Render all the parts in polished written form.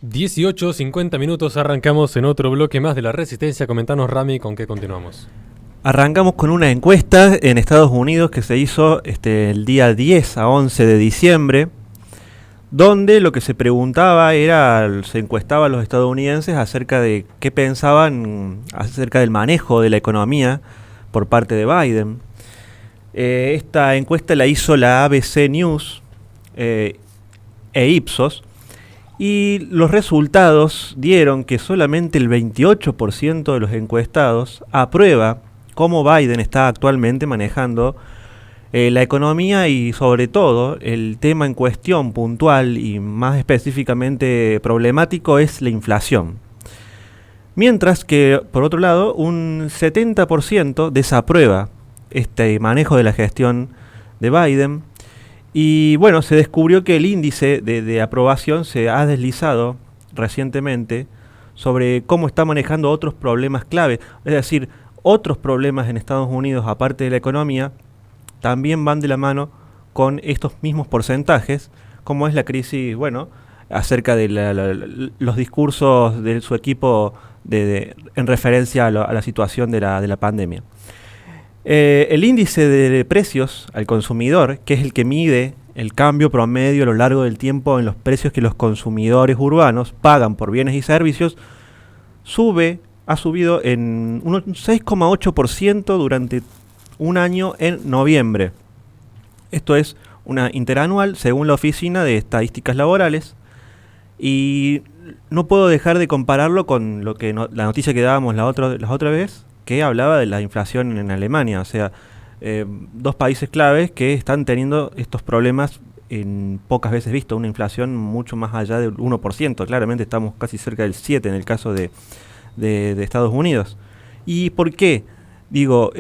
18:50 minutos, arrancamos en otro bloque más de La Resistencia. Comentanos, Rami, ¿con qué continuamos? Arrancamos con una encuesta en Estados Unidos que se hizo el día 10 a 11 de diciembre, donde lo que se preguntaba se encuestaba a los estadounidenses acerca de qué pensaban acerca del manejo de la economía por parte de Biden. Esta encuesta la hizo la ABC News e Ipsos, y los resultados dieron que solamente el 28% de los encuestados aprueba cómo Biden está actualmente manejando la economía, y sobre todo el tema en cuestión puntual y más específicamente problemático es la inflación. Mientras que, por otro lado, un 70% desaprueba este manejo de la gestión de Biden. Y bueno, se descubrió que el índice de aprobación se ha deslizado recientemente sobre cómo está manejando otros problemas clave. Es decir, otros problemas en Estados Unidos, aparte de la economía, también van de la mano con estos mismos porcentajes, como es la crisis, acerca de los discursos de su equipo en referencia a la situación de la pandemia. El índice de precios al consumidor, que es el que mide el cambio promedio a lo largo del tiempo en los precios que los consumidores urbanos pagan por bienes y servicios, ha subido en un 6,8% durante un año en noviembre. Esto es una interanual según la Oficina de Estadísticas Laborales, y no puedo dejar de compararlo con la noticia que dábamos la otra vez, que hablaba de la inflación en Alemania. O sea, dos países claves que están teniendo estos problemas en pocas veces visto, una inflación mucho más allá del 1%. Claramente estamos casi cerca del 7% en el caso de Estados Unidos. ¿Y por qué? Digo,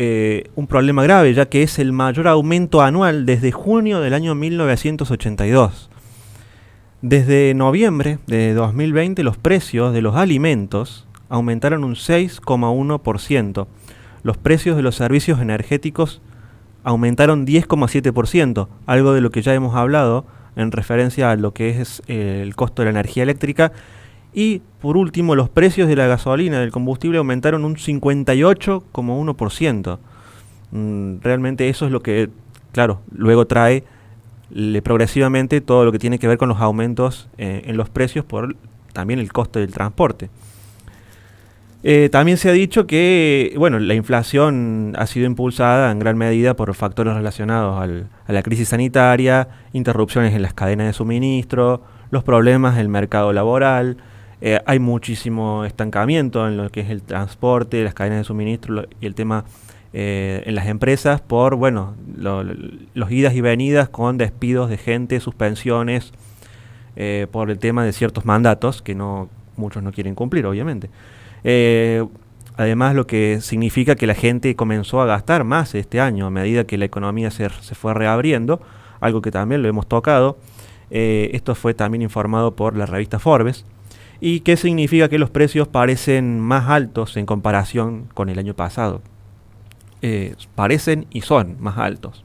un problema grave, ya que es el mayor aumento anual desde junio del año 1982. Desde noviembre de 2020 los precios de los alimentos aumentaron un 6,1%. Los precios de los servicios energéticos aumentaron 10,7%, algo de lo que ya hemos hablado en referencia a lo que es el costo de la energía eléctrica. Y por último, los precios de la gasolina, del combustible, aumentaron un 58,1%. Realmente eso es lo que, claro, luego trae progresivamente todo lo que tiene que ver con los aumentos en los precios por también el costo del transporte. También se ha dicho que la inflación ha sido impulsada en gran medida por factores relacionados a la crisis sanitaria, interrupciones en las cadenas de suministro, los problemas del mercado laboral. Hay muchísimo estancamiento en lo que es el transporte, las cadenas de suministro y el tema en las empresas por los idas y venidas con despidos de gente, suspensiones, por el tema de ciertos mandatos que muchos no quieren cumplir, obviamente. Además, lo que significa que la gente comenzó a gastar más este año a medida que la economía se fue reabriendo, algo que también lo hemos tocado. Esto fue también informado por la revista Forbes, y que significa que los precios parecen más altos en comparación con el año pasado. Parecen y son más altos.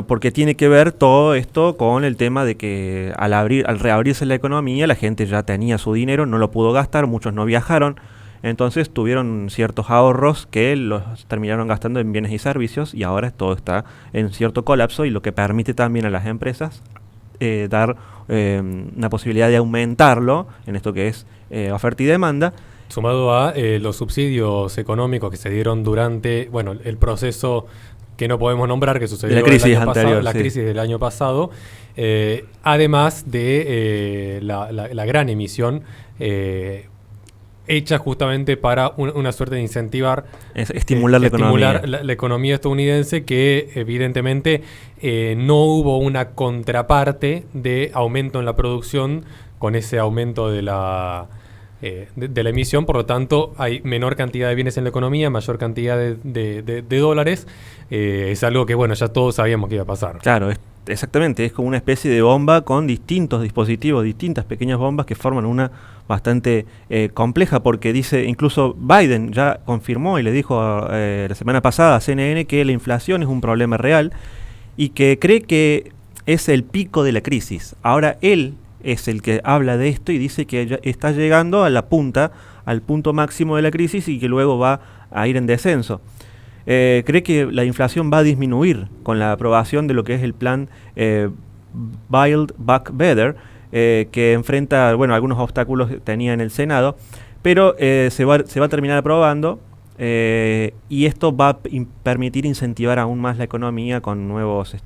Porque tiene que ver todo esto con el tema de que al reabrirse la economía, la gente ya tenía su dinero, no lo pudo gastar, muchos no viajaron, entonces tuvieron ciertos ahorros que los terminaron gastando en bienes y servicios, y ahora todo está en cierto colapso, y lo que permite también a las empresas dar una posibilidad de aumentarlo en esto que es oferta y demanda. Sumado a los subsidios económicos que se dieron durante el proceso que no podemos nombrar, que sucedió la crisis del año pasado, además de la gran emisión hecha justamente para una suerte de incentivar, estimular la economía estadounidense, que evidentemente no hubo una contraparte de aumento en la producción con ese aumento de la emisión. Por lo tanto, hay menor cantidad de bienes en la economía, mayor cantidad de dólares. Es algo que ya todos sabíamos que iba a pasar. Claro, exactamente, es como una especie de bomba con distintos dispositivos, distintas pequeñas bombas que forman una bastante compleja, porque incluso Biden ya confirmó y le dijo la semana pasada a CNN que la inflación es un problema real y que cree que es el pico de la crisis. Ahora él es el que habla de esto y dice que ya está llegando a la punta, al punto máximo de la crisis y que luego va a ir en descenso. Cree que la inflación va a disminuir con la aprobación de lo que es el plan Build Back Better, que enfrenta algunos obstáculos que tenía en el Senado, pero se va a terminar aprobando. Y esto va a permitir incentivar aún más la economía con nuevos,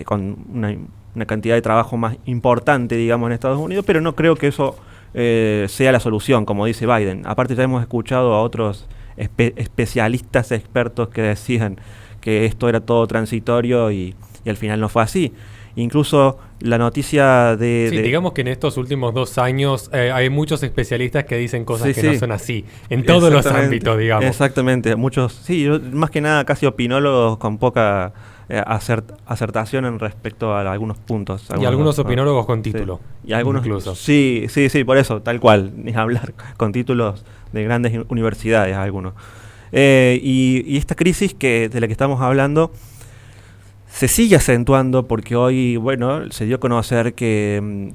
con una cantidad de trabajo más importante, digamos, en Estados Unidos, pero no creo que eso sea la solución, como dice Biden. Aparte ya hemos escuchado a otros especialistas, expertos que decían que esto era todo transitorio y al final no fue así. Incluso la noticia digamos que en estos últimos 2 años hay muchos especialistas que dicen cosas que no son así, en todos los ámbitos, digamos. Exactamente, muchos, más que nada casi opinólogos con poca acertación en respecto a algunos puntos. Y algunos opinólogos con título. Y algunos incluso. Sí, por eso, tal cual, ni hablar, con títulos de grandes universidades algunos. Y esta crisis de la que estamos hablando se sigue acentuando porque hoy, se dio a conocer que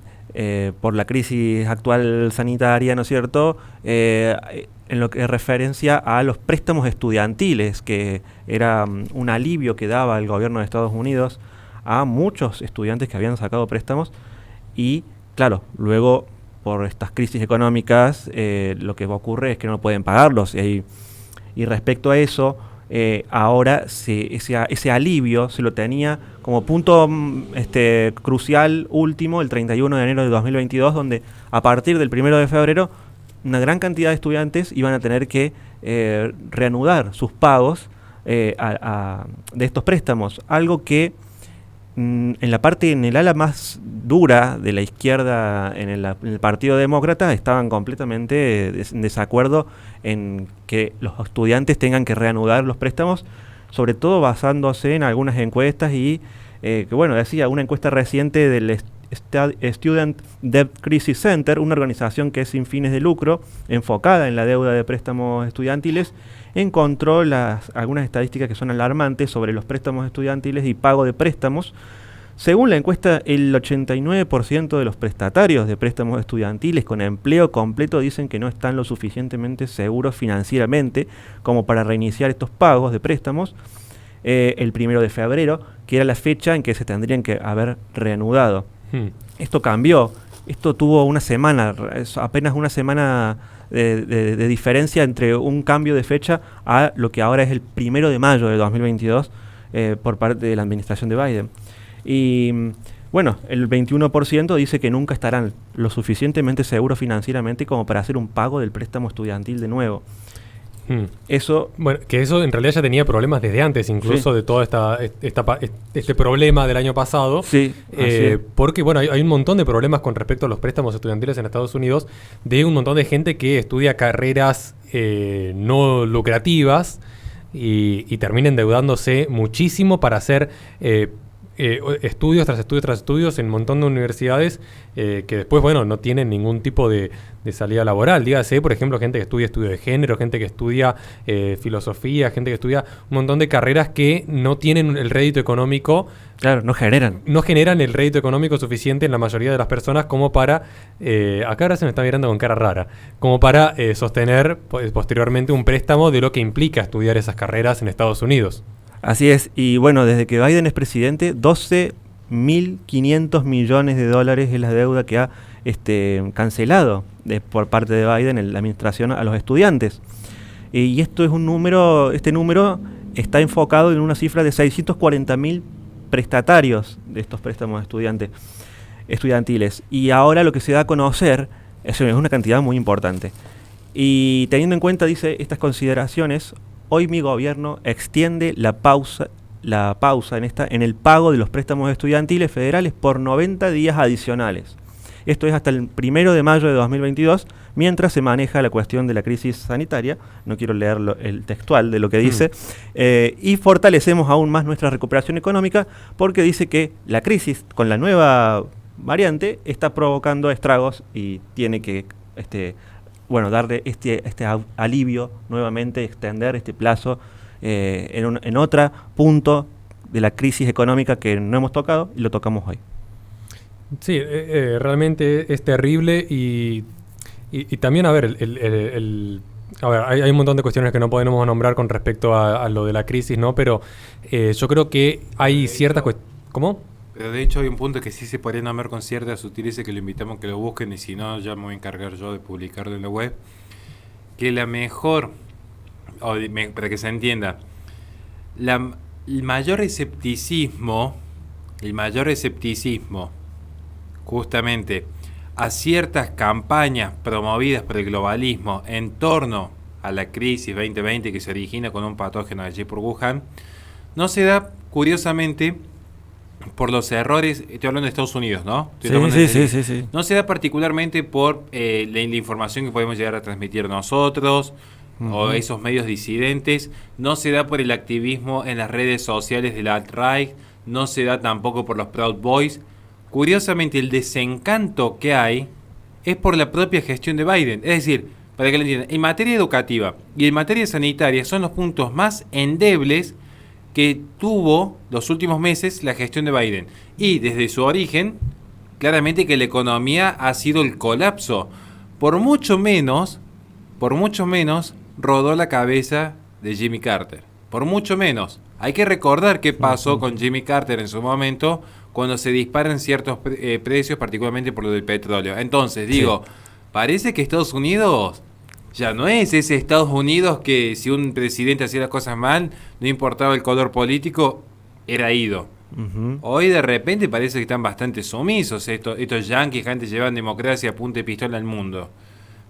por la crisis actual sanitaria, ¿no es cierto?, en lo que es referencia a los préstamos estudiantiles, que era un alivio que daba el gobierno de Estados Unidos a muchos estudiantes que habían sacado préstamos y, claro, luego por estas crisis económicas lo que ocurre es que no pueden pagarlos y respecto a eso, ahora ese alivio se lo tenía como punto crucial último el 31 de enero de 2022, donde a partir del 1 de febrero una gran cantidad de estudiantes iban a tener que reanudar sus pagos de estos préstamos, algo que en el ala más dura de la izquierda en el Partido Demócrata estaban completamente en desacuerdo en que los estudiantes tengan que reanudar los préstamos, sobre todo basándose en algunas encuestas y decía una encuesta reciente del Student Debt Crisis Center, una organización que es sin fines de lucro, enfocada en la deuda de préstamos estudiantiles, encontró algunas estadísticas que son alarmantes sobre los préstamos estudiantiles y pago de préstamos. Según la encuesta, el 89% de los prestatarios de préstamos estudiantiles con empleo completo dicen que no están lo suficientemente seguros financieramente como para reiniciar estos pagos de préstamos el 1 de febrero, que era la fecha en que se tendrían que haber reanudado. Esto cambió, esto tuvo apenas una semana de diferencia entre un cambio de fecha a lo que ahora es el 1 de mayo de 2022 por parte de la administración de Biden. Y el 21% dice que nunca estarán lo suficientemente seguros financieramente como para hacer un pago del préstamo estudiantil de nuevo. Eso en realidad ya tenía problemas desde antes, incluso de todo este problema del año pasado. Sí, porque hay un montón de problemas con respecto a los préstamos estudiantiles en Estados Unidos, de un montón de gente que estudia carreras no lucrativas y termina endeudándose muchísimo para hacer estudios tras estudios tras estudios en un montón de universidades que después, no tienen ningún tipo de salida laboral. Dígase, por ejemplo, gente que estudia estudio de género, gente que estudia filosofía, gente que estudia un montón de carreras que no tienen el rédito económico. Claro, no generan el rédito económico suficiente en la mayoría de las personas como para, acá ahora se me está mirando con cara rara, como para sostener posteriormente un préstamo de lo que implica estudiar esas carreras en Estados Unidos. Así es, y desde que Biden es presidente, 12.500 millones de dólares es la deuda que ha cancelado por parte de Biden en la administración a los estudiantes. Y este número está enfocado en una cifra de 640.000 prestatarios de estos préstamos estudiantiles. Y ahora lo que se da a conocer es una cantidad muy importante. Y teniendo en cuenta, dice, estas consideraciones, hoy mi gobierno extiende la pausa en el pago de los préstamos estudiantiles federales por 90 días adicionales. Esto es hasta el 1 de mayo de 2022, mientras se maneja la cuestión de la crisis sanitaria. No quiero leer el textual de lo que dice. Y fortalecemos aún más nuestra recuperación económica porque dice que la crisis con la nueva variante está provocando estragos y tiene que darle este alivio nuevamente, extender este plazo en otro punto de la crisis económica que no hemos tocado y lo tocamos hoy. Sí, realmente es terrible y también, a ver, a ver, hay un montón de cuestiones que no podemos nombrar con respecto a lo de la crisis, ¿no? Pero yo creo que Pero hay de ciertas hecho, cuestiones... ¿Cómo? pero de hecho hay un punto que sí se podría nombrar con cierta sutileza, que lo invitamos a que lo busquen, y si no ya me voy a encargar yo de publicarlo en la web, que la mejor, para que se entienda, el mayor escepticismo, el mayor escepticismo justamente a ciertas campañas promovidas por el globalismo en torno a la crisis 2020 que se origina con un patógeno allí por Wuhan, no se da, curiosamente, por los errores. Estoy hablando de Estados Unidos, ¿no? Sí. No se da particularmente por la información que podemos llegar a transmitir nosotros o esos medios disidentes. No se da por el activismo en las redes sociales de la alt-right. No se da tampoco por los Proud Boys. Curiosamente, el desencanto que hay es por la propia gestión de Biden. Es decir, para que lo entiendan, en materia educativa y en materia sanitaria son los puntos más endebles que tuvo los últimos meses la gestión de Biden. Y desde su origen, claramente que la economía ha sido el colapso. Por mucho menos, rodó la cabeza de Jimmy Carter. Por mucho menos. Hay que recordar qué pasó con Jimmy Carter en su momento cuando se disparan ciertos precios, particularmente por lo del petróleo. Entonces, digo, parece que Estados Unidos ya no es ese Estados Unidos que si un presidente hacía las cosas mal, no importaba el color político, era ido. Hoy de repente parece que están bastante sumisos estos yanquis, gente llevan democracia a punta de pistola al mundo.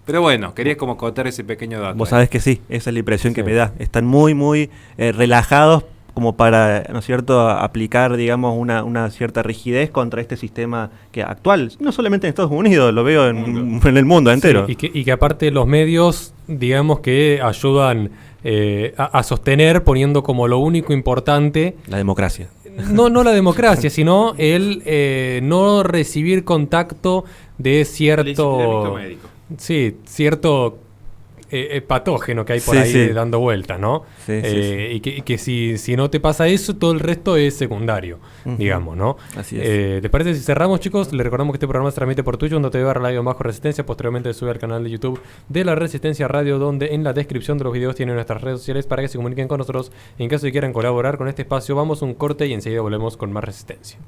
Pero bueno, quería como contar ese pequeño dato. Vos sabés que sí, esa es la impresión que me da. Están muy relajados como para, ¿no es cierto?, aplicar, digamos, una cierta rigidez contra este sistema que actual, no solamente en Estados Unidos, lo veo en el mundo entero. Sí, y que aparte los medios, digamos que ayudan a sostener poniendo como lo único importante... La democracia. No la democracia, sino el no recibir contacto de cierto... Sí, cierto... patógeno que hay por ahí dando vueltas, ¿no? Y que si no te pasa eso, todo el resto es secundario, digamos, ¿no? Así es. ¿Les parece si cerramos, chicos? Les recordamos que este programa se transmite por Twitch, donde te va Radio Bajo Resistencia. Posteriormente se sube al canal de YouTube de La Resistencia Radio, donde en la descripción de los videos tienen nuestras redes sociales para que se comuniquen con nosotros en caso de quieran colaborar con este espacio. Vamos a un corte y enseguida volvemos con más Resistencia.